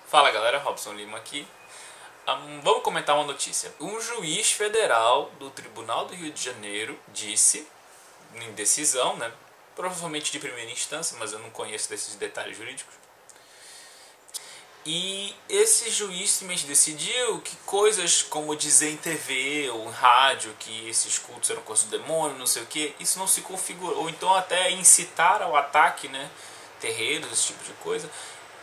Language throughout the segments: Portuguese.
Fala galera, Robson Lima aqui. Vamos comentar uma notícia. Um juiz federal do Tribunal do Rio de Janeiro disse, em decisão, né, provavelmente de primeira instância, mas eu não conheço desses detalhes jurídicos, e esse juiz simplesmente decidiu que coisas como dizer em TV ou em rádio que esses cultos eram coisas do demônio, não sei o que, isso não se configurou. Ou então até incitar ao ataque, né, terreiros, esse tipo de coisa.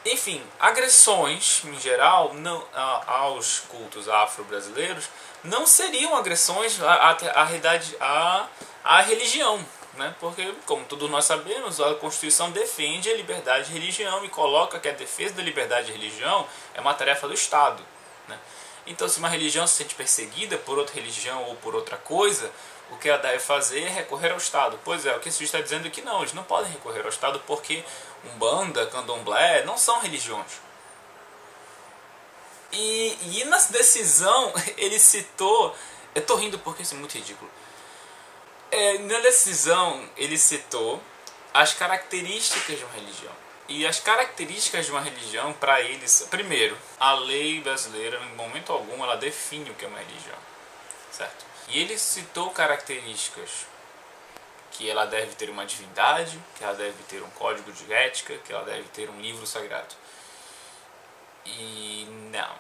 Enfim, agressões em geral não, aos cultos afro-brasileiros não seriam agressões à religião, né? Porque, como todos nós sabemos, a Constituição defende a liberdade de religião e coloca que a defesa da liberdade de religião é uma tarefa do Estado, né? Então, se uma religião se sente perseguida por outra religião ou por outra coisa, o que ela deve fazer é recorrer ao Estado. Pois é, o que esse juiz está dizendo é que não, eles não podem recorrer ao Estado porque Umbanda, Candomblé não são religiões. E na decisão ele citou... Eu tô rindo porque isso é muito ridículo. Na decisão ele citou as características de uma religião. E as características de uma religião, para eles... Primeiro, a lei brasileira, em momento algum, ela define o que é uma religião. Certo? E ele citou características que ela deve ter uma divindade, que ela deve ter um código de ética, que ela deve ter um livro sagrado. E não.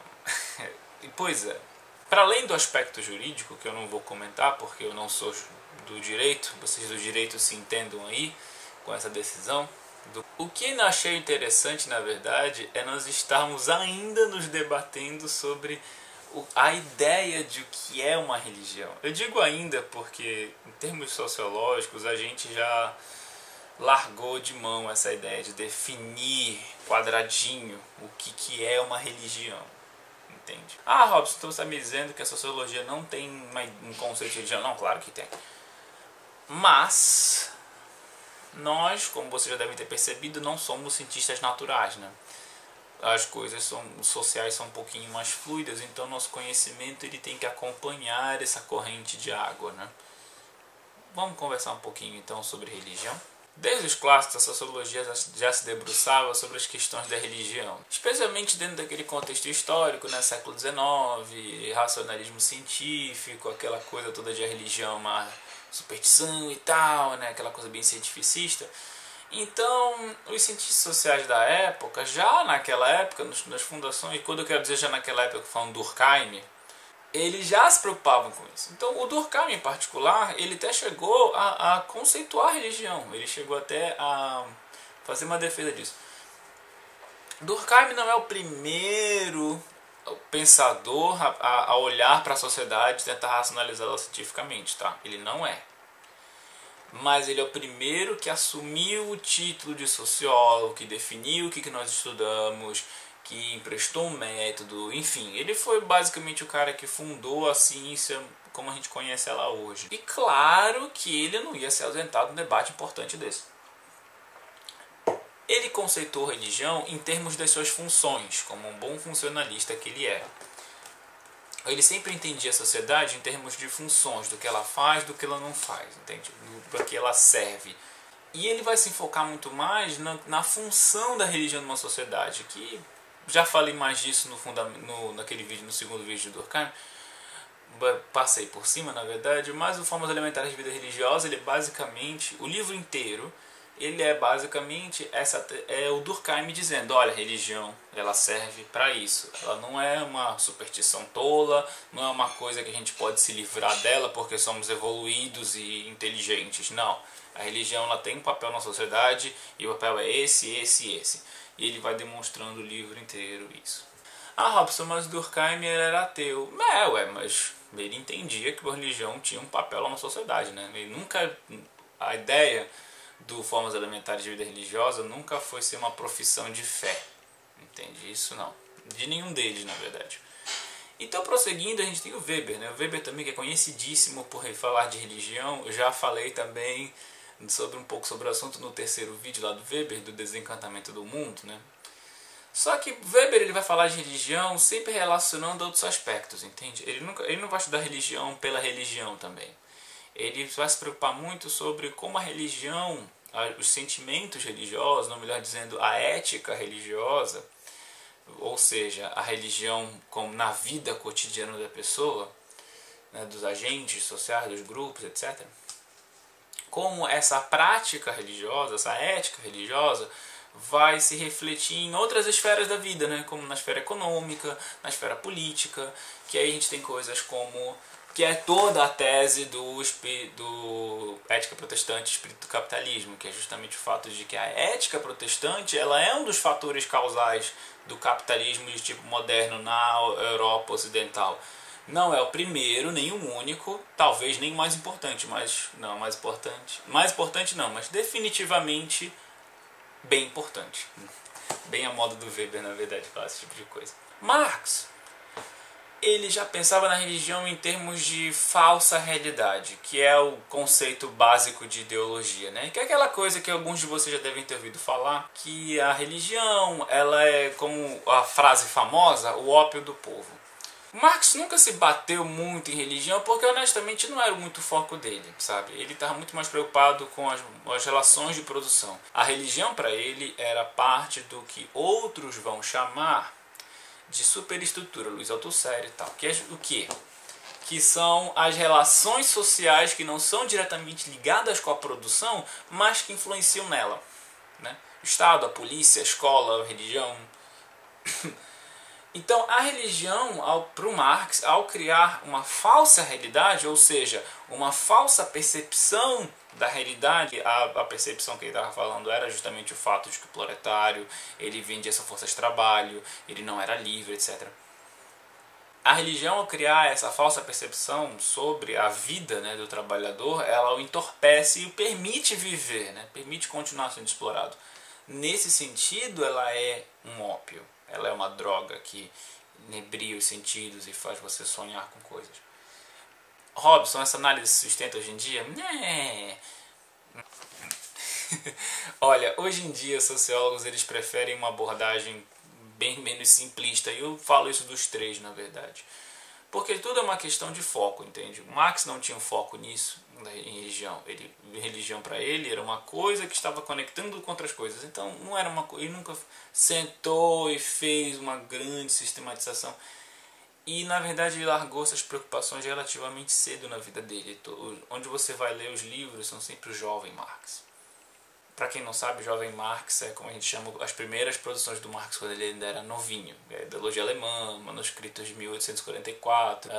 E pois é, para além do aspecto jurídico, que eu não vou comentar porque eu não sou do direito, vocês do direito se entendam aí com essa decisão. O que eu achei interessante, na verdade, é nós estarmos ainda nos debatendo sobre a ideia de o que é uma religião. Eu digo ainda porque, em termos sociológicos, a gente já largou de mão essa ideia de definir quadradinho o que é uma religião. Entende? Ah, Robson, então você está me dizendo que a sociologia não tem um conceito de religião? Não, claro que tem. Mas nós, como vocês já devem ter percebido, não somos cientistas naturais, né? As coisas sociais são um pouquinho mais fluidas, então nosso conhecimento ele tem que acompanhar essa corrente de água, né? Vamos conversar um pouquinho então sobre religião. Desde os clássicos, a sociologia já se debruçava sobre as questões da religião, especialmente dentro daquele contexto histórico, né? Século XIX, racionalismo científico, aquela coisa toda de a religião uma superstição e tal, né? Aquela coisa bem cientificista. Então, os cientistas sociais da época, já naquela época, nas fundações, e quando eu quero dizer já naquela época, falando do Durkheim, eles já se preocupavam com isso. Então, o Durkheim, em particular, ele até chegou a conceituar a religião, ele chegou até a fazer uma defesa disso. Durkheim não é o primeiro pensador a olhar para a sociedade e tentar racionalizá-la cientificamente, tá? Ele não é. Mas ele é o primeiro que assumiu o título de sociólogo, que definiu o que nós estudamos, que emprestou um método, enfim. Ele foi basicamente o cara que fundou a ciência como a gente conhece ela hoje. E claro que ele não ia se ausentar de um debate importante desse. Ele conceitou religião em termos das suas funções, como um bom funcionalista que ele era. Ele sempre entendia a sociedade em termos de funções, do que ela faz, do que ela não faz, entende? Do que ela serve. E ele vai se enfocar muito mais na função da religião numa sociedade, que já falei mais disso naquele vídeo, no segundo vídeo do Durkheim, passei por cima na verdade, mas o Formas Elementares de Vida Religiosa, ele é basicamente, o livro inteiro, ele é basicamente o Durkheim dizendo, olha, a religião ela serve para isso, ela não é uma superstição tola, não é uma coisa que a gente pode se livrar dela porque somos evoluídos e inteligentes, não, a religião ela tem um papel na sociedade e o papel é esse. E ele vai demonstrando o livro inteiro isso. Ah, Robson, mas Durkheim era ateu. Mas ele entendia que a religião tinha um papel na sociedade, né? Ele nunca, a ideia do Formas Elementares de Vida Religiosa nunca foi ser uma profissão de fé, entende? Isso não, de nenhum deles na verdade. Então, prosseguindo, a gente tem o Weber, né? O Weber também, que é conhecidíssimo por falar de religião. Eu já falei também um pouco sobre o assunto no terceiro vídeo lá do Weber, do Desencantamento do Mundo, né? Só que Weber ele vai falar de religião sempre relacionando a outros aspectos, entende? Ele não vai estudar religião pela religião também. Ele vai se preocupar muito sobre como a religião, os sentimentos religiosos, ou melhor dizendo, a ética religiosa, ou seja, a religião como na vida cotidiana da pessoa, né, dos agentes sociais, dos grupos, etc. Como essa prática religiosa, essa ética religiosa, vai se refletir em outras esferas da vida, né? Como na esfera econômica, na esfera política, que aí a gente tem coisas como, que é toda a tese do ética protestante e espírito do capitalismo, que é justamente o fato de que a ética protestante ela é um dos fatores causais do capitalismo de tipo moderno na Europa ocidental. Não é o primeiro, nem o único, talvez nem o mais importante, mas não, mais importante não, mas definitivamente bem importante. Bem a moda do Weber, na verdade, falar esse tipo de coisa. Marx, ele já pensava na religião em termos de falsa realidade, que é o conceito básico de ideologia, né? Que é aquela coisa que alguns de vocês já devem ter ouvido falar, que a religião, ela é como a frase famosa, o ópio do povo. Marx nunca se bateu muito em religião porque honestamente não era muito o foco dele, sabe? Ele estava muito mais preocupado com as relações de produção. A religião para ele era parte do que outros vão chamar de superestrutura, Luiz Althusser e tal. Que é o quê? Que são as relações sociais que não são diretamente ligadas com a produção, mas que influenciam nela, né? O Estado, a polícia, a escola, a religião. Então, a religião, para o Marx, ao criar uma falsa realidade, ou seja, uma falsa percepção da realidade, a percepção que ele estava falando era justamente o fato de que o proletário ele vendia essa força de trabalho, ele não era livre, etc. A religião, ao criar essa falsa percepção sobre a vida, né, do trabalhador, ela o entorpece e o permite viver, né, permite continuar sendo explorado. Nesse sentido, ela é um ópio. Ela é uma droga que inebria os sentidos e faz você sonhar com coisas. Robson, essa análise se sustenta hoje em dia? Olha, hoje em dia sociólogos eles preferem uma abordagem bem menos simplista. E eu falo isso dos três, na verdade. Porque tudo é uma questão de foco, entende? Marx não tinha um foco nisso, em religião. Religião para ele era uma coisa que estava conectando com outras coisas. Então não era uma ele nunca sentou e fez uma grande sistematização. E na verdade ele largou essas preocupações relativamente cedo na vida dele. Onde você vai ler os livros são sempre o jovem Marx. Para quem não sabe, o jovem Marx é como a gente chama as primeiras produções do Marx quando ele ainda era novinho. É ideologia alemã, manuscritos de 1844,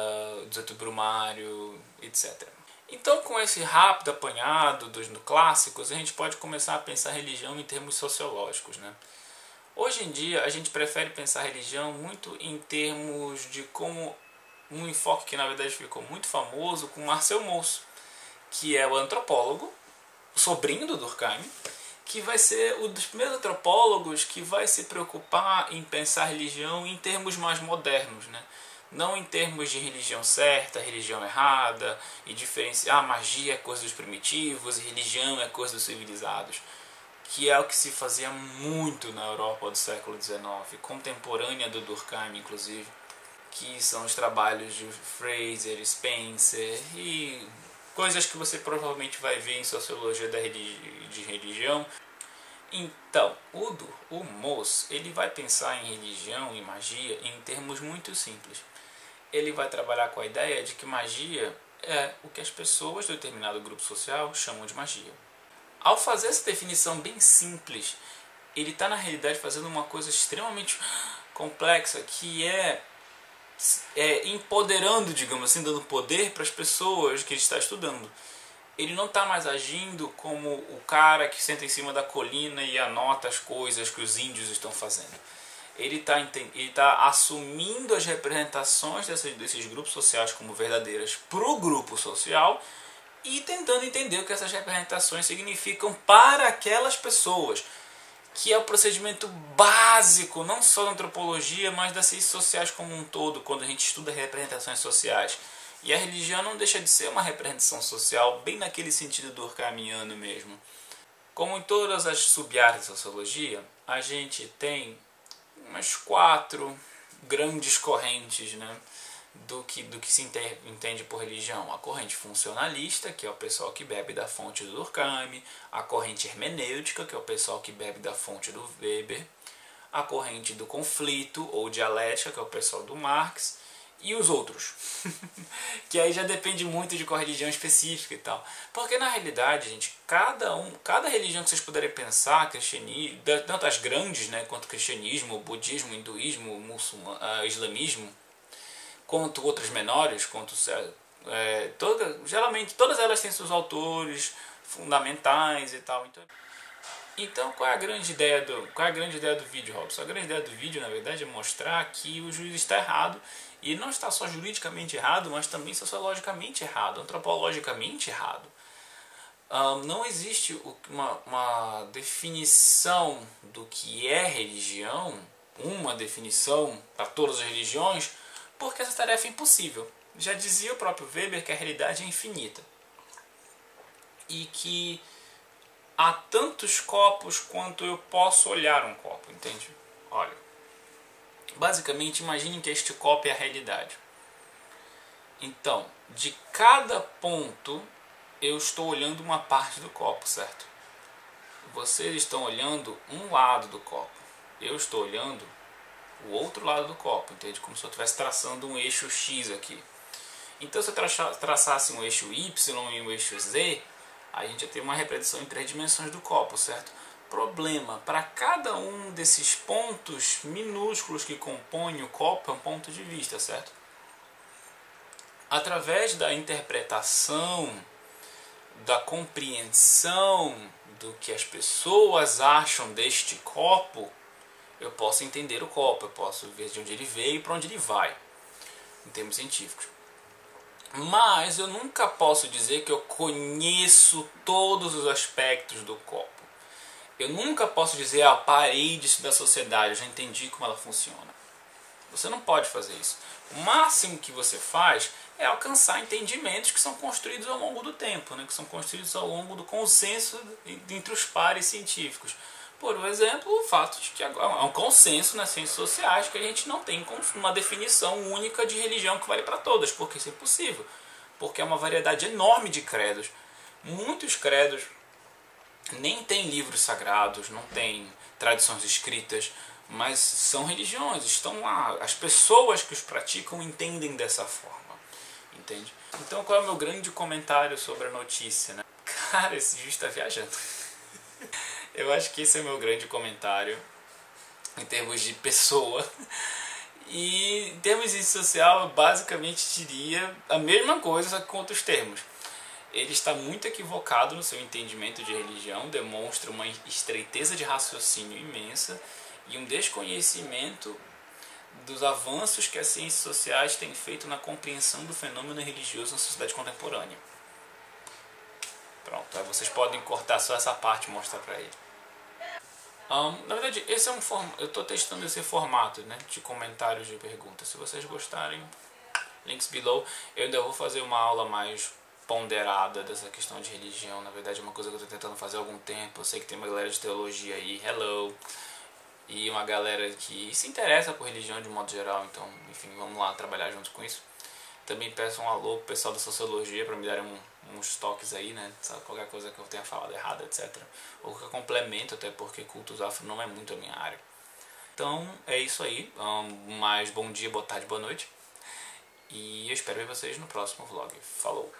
18 Brumário, etc. Então, com esse rápido apanhado dos clássicos, a gente pode começar a pensar a religião em termos sociológicos, né? Hoje em dia, a gente prefere pensar a religião muito em termos de como um enfoque que na verdade ficou muito famoso com Marcel Mauss, que é o antropólogo, o sobrinho do Durkheim, que vai ser um dos primeiros antropólogos que vai se preocupar em pensar a religião em termos mais modernos, né? Não em termos de religião certa, religião errada, e diferenciar magia é coisa dos primitivos e religião é coisa dos civilizados, que é o que se fazia muito na Europa do século XIX, contemporânea do Durkheim, inclusive, que são os trabalhos de Fraser, Spencer e coisas que você provavelmente vai ver em sociologia de religião. Então, o Mauss, ele vai pensar em religião e magia em termos muito simples. Ele vai trabalhar com a ideia de que magia é o que as pessoas de determinado grupo social chamam de magia. Ao fazer essa definição bem simples, ele está na realidade fazendo uma coisa extremamente complexa, que é empoderando, digamos assim, dando poder para as pessoas que ele está estudando. Ele não está mais agindo como o cara que senta em cima da colina e anota as coisas que os índios estão fazendo. Ele está assumindo as representações desses grupos sociais como verdadeiras para o grupo social e tentando entender o que essas representações significam para aquelas pessoas, que é o procedimento básico, não só da antropologia, mas das ciências sociais como um todo, quando a gente estuda representações sociais. E a religião não deixa de ser uma representação social, bem naquele sentido durkheimiano mesmo. Como em todas as sub-áreas da sociologia, a gente tem umas 4 grandes correntes, né, do que se entende por religião. A corrente funcionalista, que é o pessoal que bebe da fonte do Durkheim, a corrente hermenêutica, que é o pessoal que bebe da fonte do Weber, a corrente do conflito ou dialética, que é o pessoal do Marx, e os outros. Que aí já depende muito de qual religião específica e tal. Porque na realidade, gente, cada religião que vocês puderem pensar, cristianismo, tanto as grandes, né, quanto cristianismo, budismo, hinduísmo, islamismo, quanto outras menores, quanto geralmente todas elas têm seus autores fundamentais e tal. Então qual é a grande ideia do vídeo, Robson? A grande ideia do vídeo, na verdade, é mostrar que o juiz está errado, e não está só juridicamente errado, mas também sociologicamente errado, antropologicamente errado. Não existe uma definição do que é religião, uma definição para todas as religiões, porque essa tarefa é impossível. Já dizia o próprio Weber que a realidade é infinita e que há tantos copos quanto eu posso olhar um copo, entende? Olha, basicamente imaginem que este copo é a realidade. Então, de cada ponto eu estou olhando uma parte do copo, certo? Vocês estão olhando um lado do copo, eu estou olhando o outro lado do copo, entende? Como se eu estivesse traçando um eixo X aqui. Então, se eu traçasse um eixo Y e um eixo Z, a gente ia ter uma representação em 3 dimensões do copo, certo? Problema, para cada um desses pontos minúsculos que compõem o copo é um ponto de vista, certo? Através da interpretação, da compreensão do que as pessoas acham deste copo, eu posso entender o copo, eu posso ver de onde ele veio e para onde ele vai, em termos científicos. Mas eu nunca posso dizer que eu conheço todos os aspectos do copo. Eu nunca posso dizer, parei de estudar a sociedade, eu já entendi como ela funciona. Você não pode fazer isso. O máximo que você faz é alcançar entendimentos que são construídos ao longo do tempo, né? Que são construídos ao longo do consenso entre os pares científicos. Por exemplo, o fato de que é um consenso nas ciências sociais que a gente não tem uma definição única de religião que vale para todas, porque isso é impossível. Porque é uma variedade enorme de credos. Muitos credos nem têm livros sagrados, não têm tradições escritas, mas são religiões, estão lá. As pessoas que os praticam entendem dessa forma, entende? Então qual é o meu grande comentário sobre a notícia, né? Cara, esse juiz está viajando. Eu acho que esse é o meu grande comentário em termos de pessoa. E em termos de social, eu basicamente diria a mesma coisa, só que com outros termos. Ele está muito equivocado no seu entendimento de religião, demonstra uma estreiteza de raciocínio imensa e um desconhecimento dos avanços que as ciências sociais têm feito na compreensão do fenômeno religioso na sociedade contemporânea. Pronto, aí vocês podem cortar só essa parte e mostrar para ele. Na verdade, esse é eu estou testando esse formato, né, de comentários de perguntas. Se vocês gostarem, links below. Eu ainda vou fazer uma aula mais ponderada dessa questão de religião. Na verdade, é uma coisa que eu estou tentando fazer há algum tempo. Eu sei que tem uma galera de teologia aí, hello, e uma galera que se interessa por religião de modo geral. Então, enfim, vamos lá trabalhar junto com isso. Também peço um alô pro pessoal da sociologia para me darem uns toques aí, né? Qualquer coisa que eu tenha falado errado, etc. Ou que eu complemento, até porque cultos afro não é muito a minha área. Então é isso aí. Mais bom dia, boa tarde, boa noite. E eu espero ver vocês no próximo vlog. Falou!